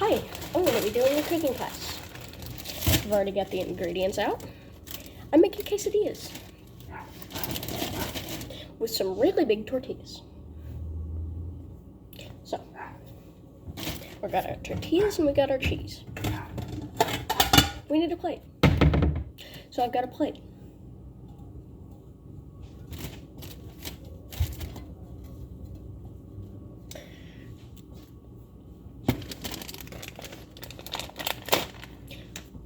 Hi, I'm going to be doing a cooking class. I've already got the ingredients out. I'm making quesadillas with some really big tortillas. So, we got our tortillas and we got our cheese. We need a plate. So I've got a plate.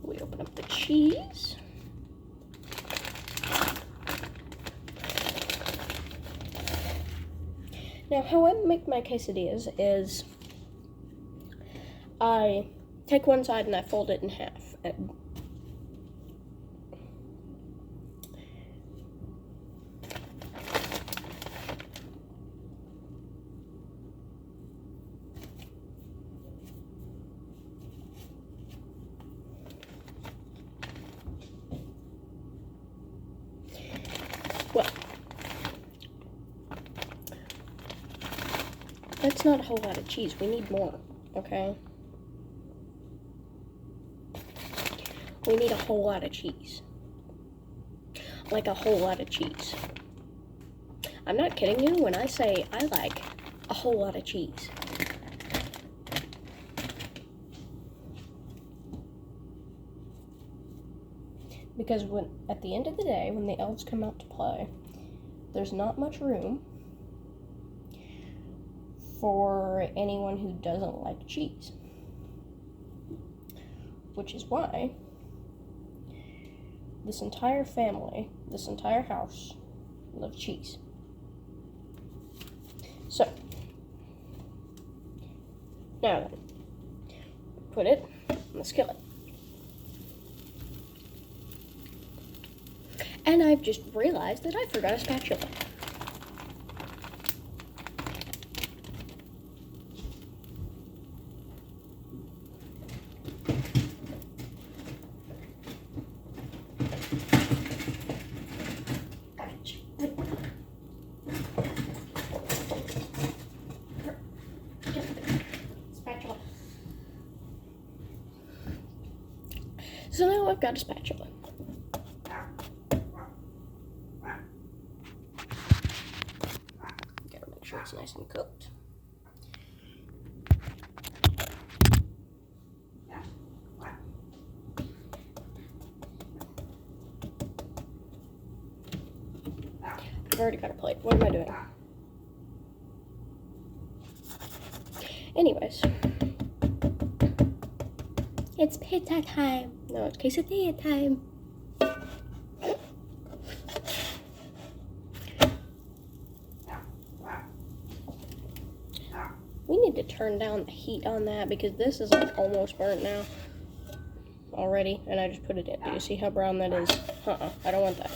We open up the cheese. Now, how I make my quesadillas is I take one side and I fold it in half. Well, that's not a whole lot of cheese. We need more, okay? We need a whole lot of cheese. Like a whole lot of cheese. I'm not kidding you when I say I like a whole lot of cheese. Because at the end of the day, when the elves come out to play, there's not much room for anyone who doesn't like cheese. Which is why this entire family, this entire house, love cheese. So, now then, put it in the skillet. And I've just realized that I forgot a spatula. Spatula. So now I've got a spatula. Sure it's nice and cooked. I've already got a plate. What am I doing? Anyways. It's pizza time. No, it's quesadilla time. We need to turn down the heat on that because this is like almost burnt now already, and I just put it in. Do you see how brown that is? I don't want that.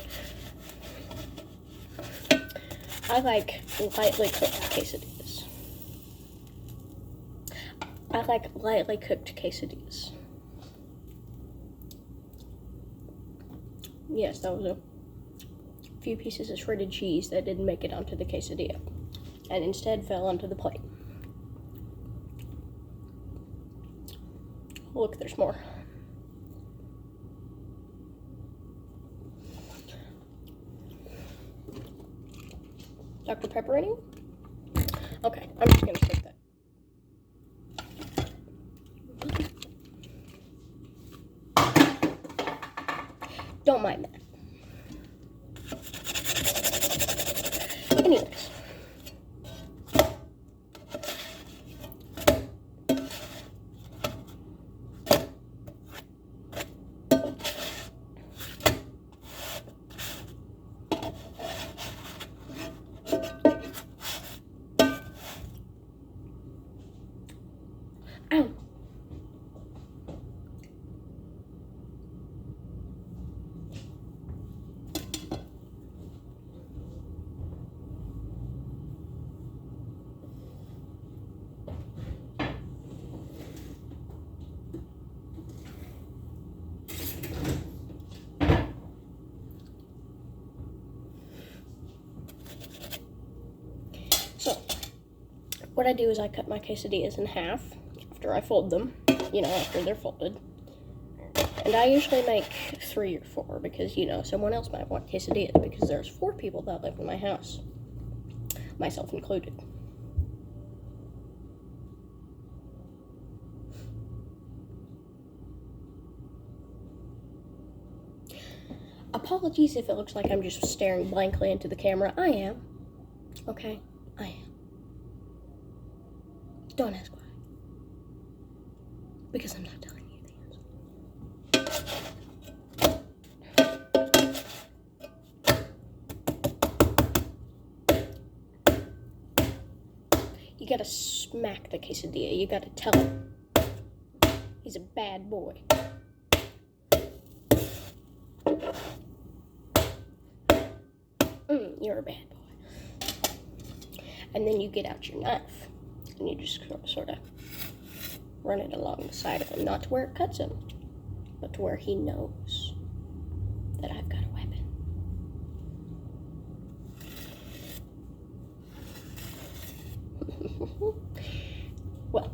I like lightly cooked quesadillas. I like lightly cooked quesadillas. Yes, that was a few pieces of shredded cheese that didn't make it onto the quesadilla and instead fell onto the plate. Look, there's more. Dr. Pepperoni? Okay, I'm just gonna stick that. Don't mind that. Anyways. Ow. So, what I do is I cut my quesadillas in half after I fold them. you know, after they're folded. And I usually make 3 or 4 because, you know, someone else might want quesadillas because there's 4 people that live in my house, myself included. Apologies if it looks like I'm just staring blankly into the camera. I am. Okay? I am. Don't ask why. Because I'm not telling you the answer. You gotta smack the quesadilla. You gotta tell him. He's a bad boy. You're a bad boy. And then you get out your knife and you just sort of run it along the side of him, not to where it cuts him, but to where he knows that I've got a weapon. Well,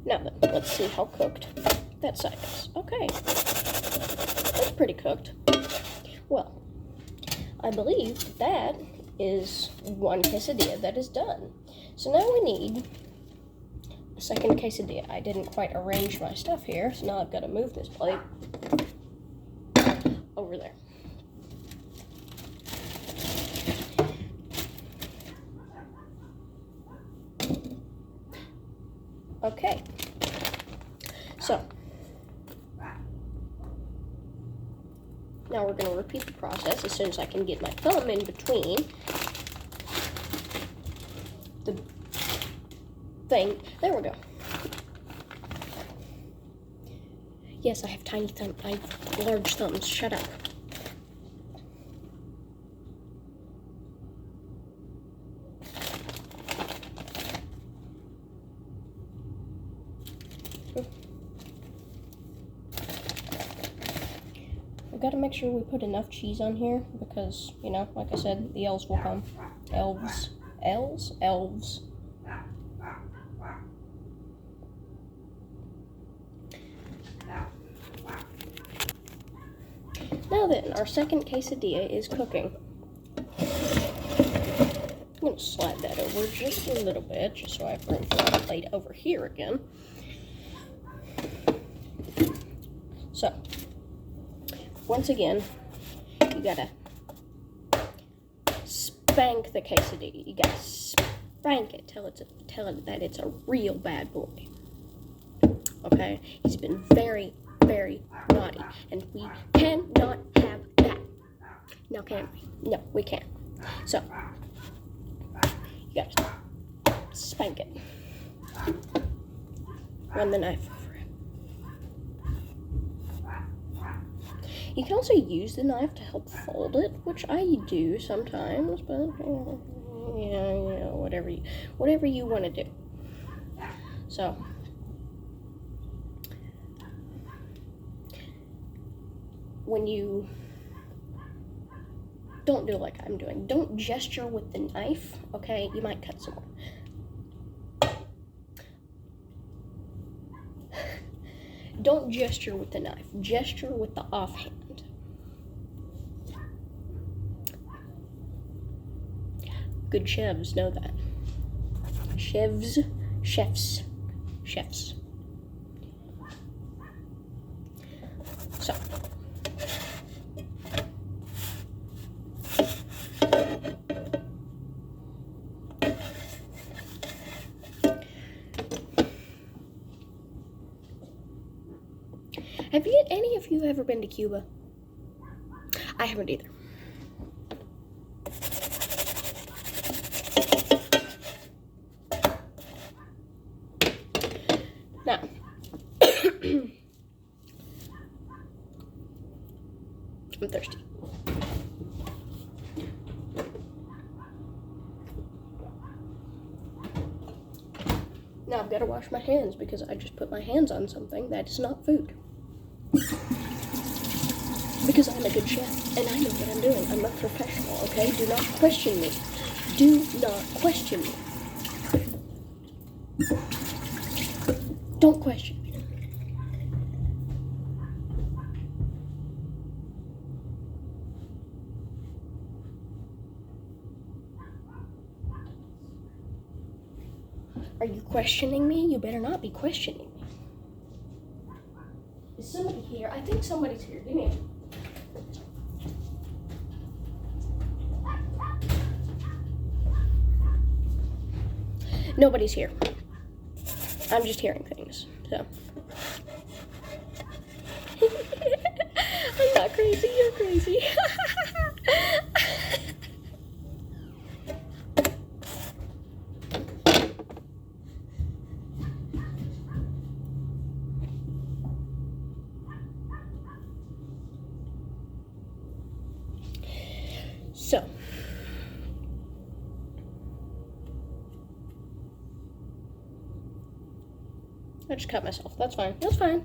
now then, let's see how cooked that side is. Okay, that's pretty cooked. Well, I believe that is one quesadilla that is done. So now we need a second quesadilla. I didn't quite arrange my stuff here, so now I've got to move this plate over there. Okay, so now we're going to repeat the process as soon as I can get my thumb in between the thing. There we go. Yes, I have tiny thumbs. I have large thumbs. Shut up. Got to make sure we put enough cheese on here because, you know, like I said, the elves will come. Elves. Now then, our second quesadilla is cooking. I'm going to slide that over just a little bit, just so I have room for my plate over here again. So, once again, you gotta spank the quesadilla. You gotta spank it, tell it that it's a real bad boy. Okay? He's been very, very naughty, and we cannot have that. Now, can we? No, we can't. So, you gotta spank it. Run the knife over it. You can also use the knife to help fold it, which I do sometimes, but yeah, whatever you want to do. So, when you don't do like I'm doing, don't gesture with the knife, okay? You might cut someone. Don't gesture with the knife, gesture with the offhand. Good chefs know that. Chefs. So. Have any of you ever been to Cuba? I haven't either. Now, I'm thirsty. Now I've got to wash my hands because I just put my hands on something that is not food. Because I'm a good chef, and I know what I'm doing. I'm a professional, okay? Do not question me. Do not question me. Don't question me. Are you questioning me? You better not be questioning me. Is somebody here? I think somebody's here. Give me a... Nobody's here. I'm just hearing things, so. I'm not crazy, you're crazy. So. I just cut myself. That's fine. That's fine.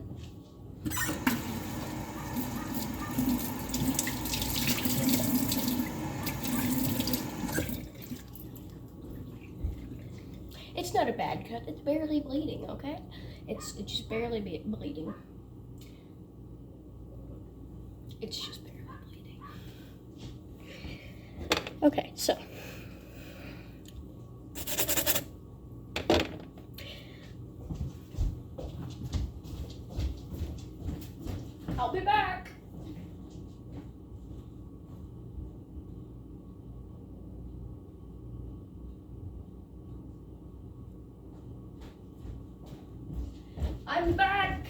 It's not a bad cut. It's barely bleeding, okay? It's just barely bleeding. It's just barely bleeding. Okay, so. I'll be back. I'm back.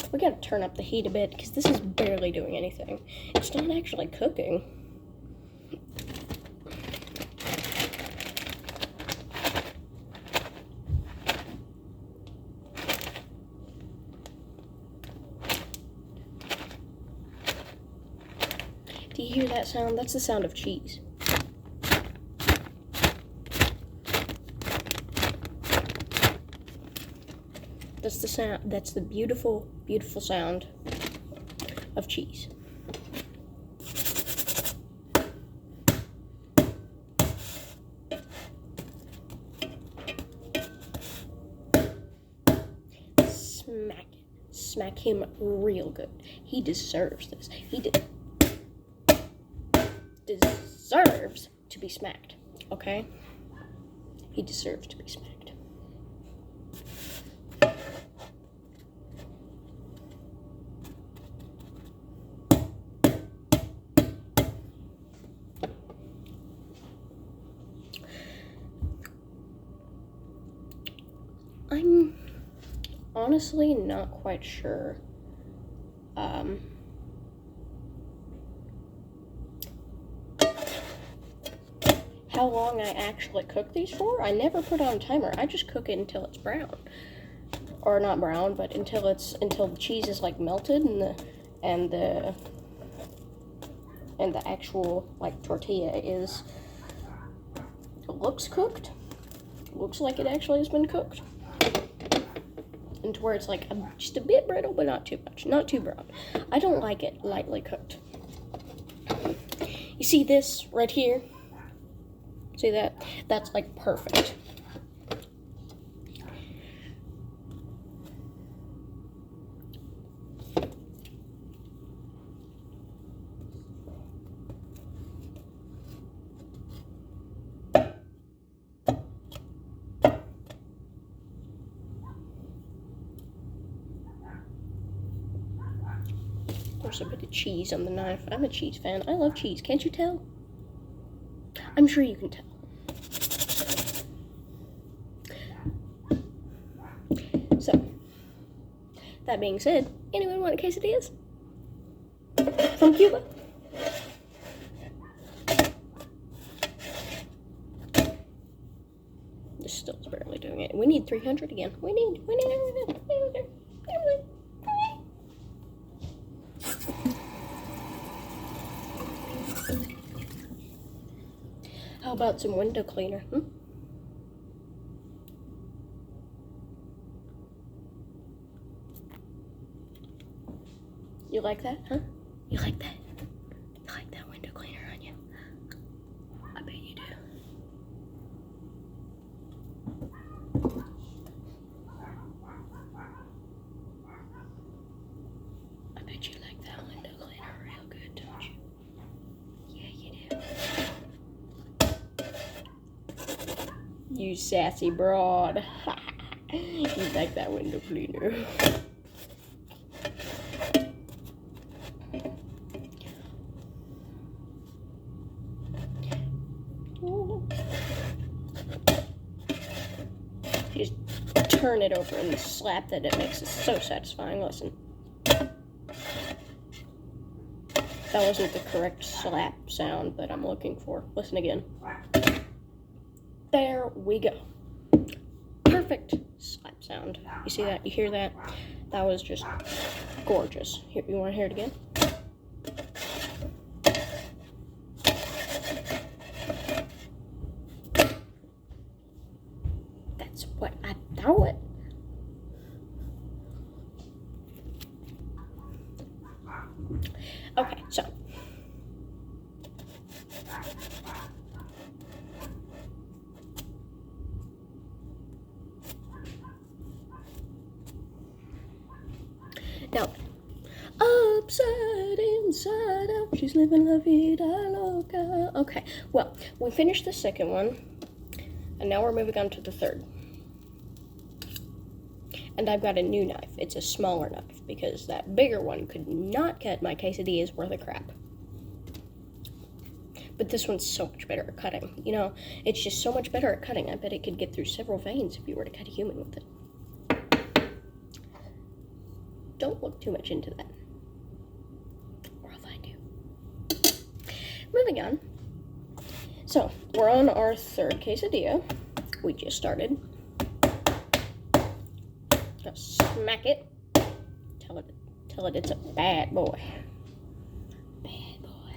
We gotta turn up the heat a bit because this is barely doing anything. It's not actually cooking. Do you hear that sound? That's the sound of cheese. That's the sound. That's the beautiful, beautiful sound of cheese. Smack it. Smack him real good. He deserves this. He deserves to be smacked. Okay? He deserves to be smacked. I'm honestly not quite sure. How long I actually cook these for? I never put on a timer. I just cook it until it's brown, or not brown, but until the cheese is like melted and the actual like tortilla looks cooked. Looks like it actually has been cooked. And to where it's like just a bit brittle, but not too much, not too brown. I don't like it lightly cooked. You see this right here? See that? That's like perfect. There's a bit of cheese on the knife. I'm a cheese fan. I love cheese. Can't you tell? I'm sure you can tell. So, that being said, anyone want a quesadillas? From Cuba? This still is barely doing it. We need 300 again. We need everything. How about some window cleaner? You like that, huh? You like that? You like that window cleaner on you? I bet you do. I bet you like that window cleaner real good, don't you? Yeah, you do. You sassy broad. You like that window cleaner. You just turn it over and slap that. It makes it so satisfying. Listen. That wasn't the correct slap sound that I'm looking for. Listen again. There we go. Perfect slap sound. You see that? You hear that? That was just gorgeous. Here, you want to hear it again? That's what I thought. Okay, so. Now, upside, inside out, she's living la vida loca. Okay, well, we finished the second one, and now we're moving on to the third. And I've got a new knife. It's a smaller knife, because that bigger one could not cut my quesadillas worth of crap. But this one's so much better at cutting. You know, it's just so much better at cutting. I bet it could get through several veins if you were to cut a human with it. Don't look too much into that, or I'll find you. Moving on. So, we're on our third quesadilla. We just started. Just smack it. Tell it it's a bad boy. Bad boy.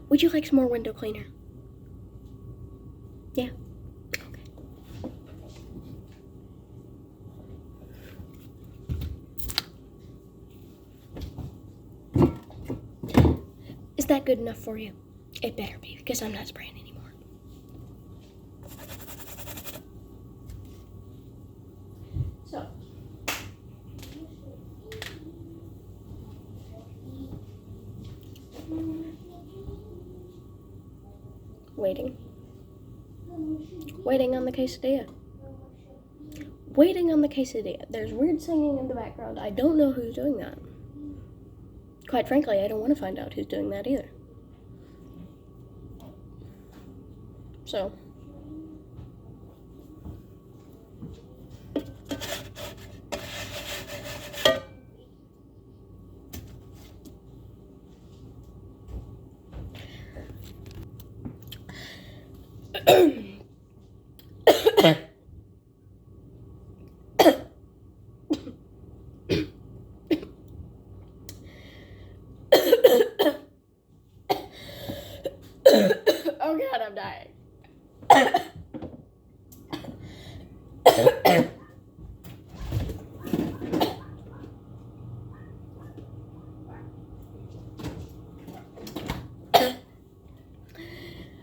Would you like some more window cleaner? Yeah. Is that good enough for you? It better be, because I'm not spraying anymore. So, waiting on the quesadilla. Waiting on the quesadilla. There's weird singing in the background. I don't know who's doing that. Quite frankly, I don't want to find out who's doing that either. So, oh God, I'm dying.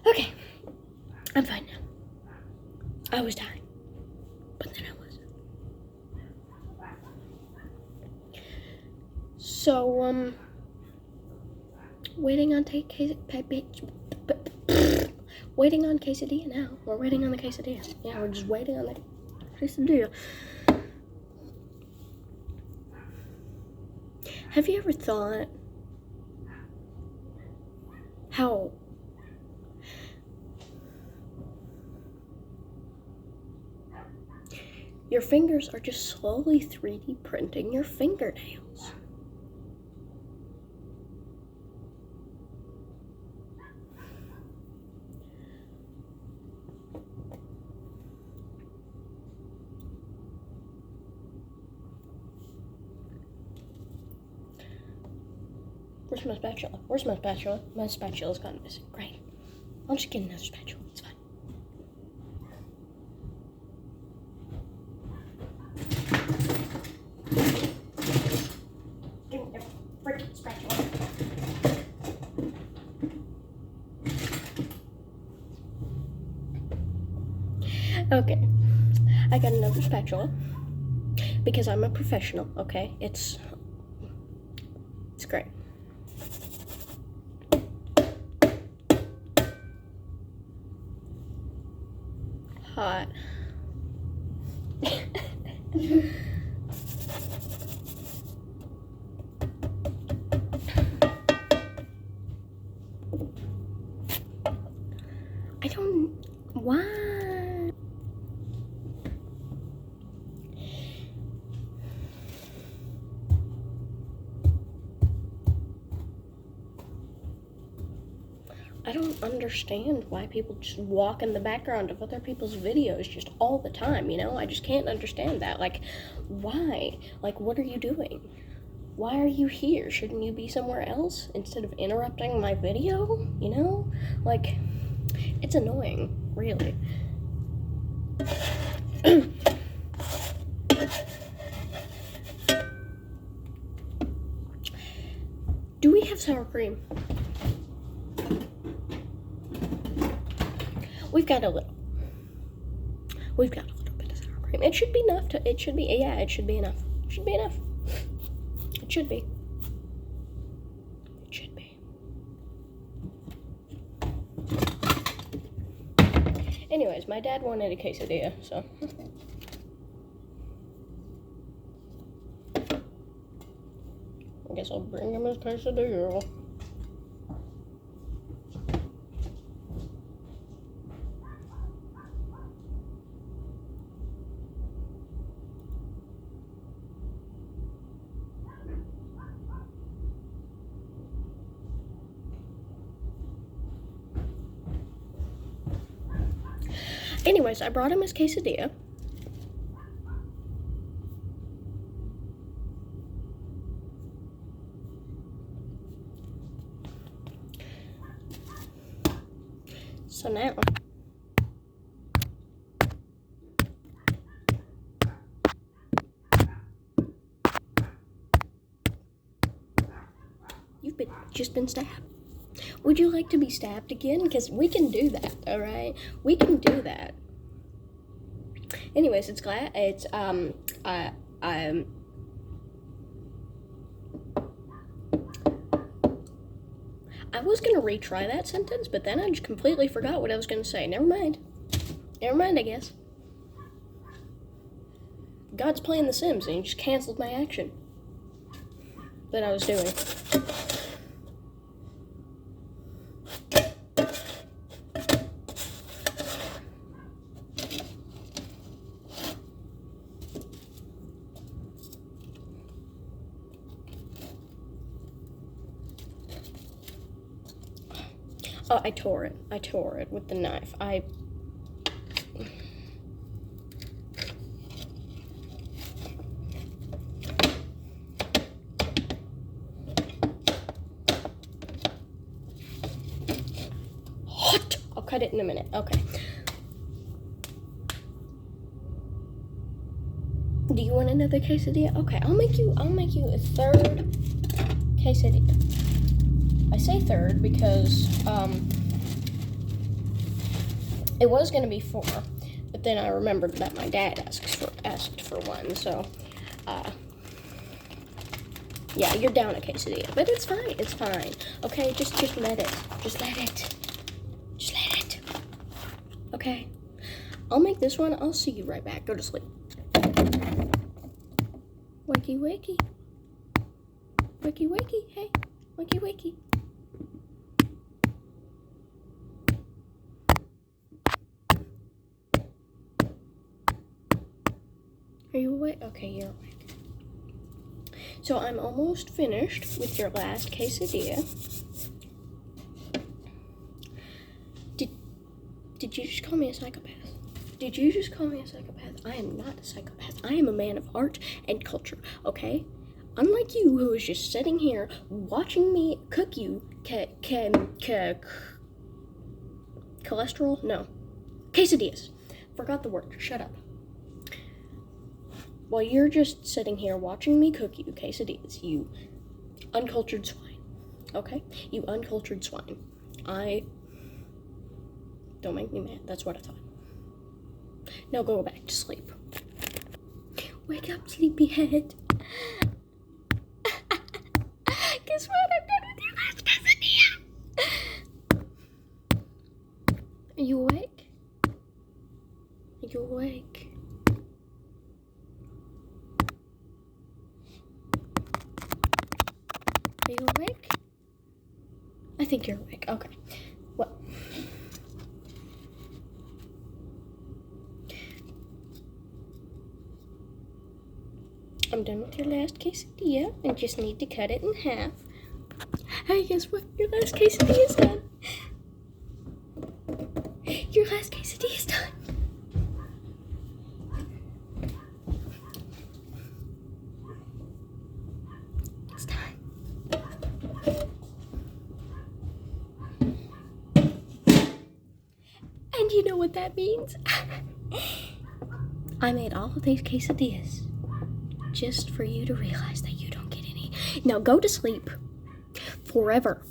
Okay, I'm fine now. I was dying, but then I wasn't. So, waiting on waiting on quesadilla now. We're waiting on the quesadilla. Yeah, we're just waiting on the quesadilla. Have you ever thought how your fingers are just slowly 3D printing your fingernails? Where's my spatula? Where's my spatula? My spatula's gone missing. Great. I'll just get another spatula. It's fine. Give me Okay, I got another spatula because I'm a professional. Okay, it's great. Hot. I don't. Why? I don't understand why people just walk in the background of other people's videos just all the time, you know? I just can't understand that. Like, why? Like, what are you doing? Why are you here? Shouldn't you be somewhere else instead of interrupting my video? You know? Like, it's annoying, really. Do we have sour cream? We've got a little. We've got a little bit of sour cream. It should be enough to, it should be enough. It should be enough. It should be. It should be. Anyways, my dad wanted a quesadilla, so. I guess I'll bring him his quesadilla. Anyways, I brought him his quesadilla. So now, you've just been stabbed. Would you like to be stabbed again? Because we can do that, all right? We can do that. Anyways, I was gonna retry that sentence, but then I just completely forgot what I was gonna say. Never mind, I guess. God's playing The Sims, and he just canceled my action that I was doing. Oh, I tore it with the knife. Hot! I'll cut it in a minute. Okay. Do you want another quesadilla? Okay, I'll make you a third quesadilla. I say third because it was gonna be 4, but then I remembered that my dad asked for one, so yeah, you're down a quesadilla, but it's fine. Okay, just let it. Just let it. Okay, I'll make this one. I'll see you right back. Go to sleep. Wakey, wakey. Wakey, wakey. Hey, wakey, wakey. Are you awake? Okay, you're awake. So I'm almost finished with your last quesadilla. Did you just call me a psychopath? Did you just call me a psychopath? I am not a psychopath. I am a man of art and culture, okay? Unlike you, who is just sitting here watching me cook you cholesterol? No. Quesadillas. Forgot the word. Shut up. While you're just sitting here watching me cook you quesadillas, you uncultured swine. Okay? You uncultured swine. Don't make me mad. That's what I thought. Now go back to sleep. Wake up, sleepyhead. Guess what? I'm done with your last quesadilla. Are you awake? Are you awake? Are you awake? I think you're awake. Okay. Well. I'm done with your last quesadilla and just need to cut it in half. Hey, guess what? Your last quesadilla is done. Your last quesadilla is done. It's time. And you know what that means? I made all of these quesadillas just for you to realize that you don't get any. Now go to sleep forever.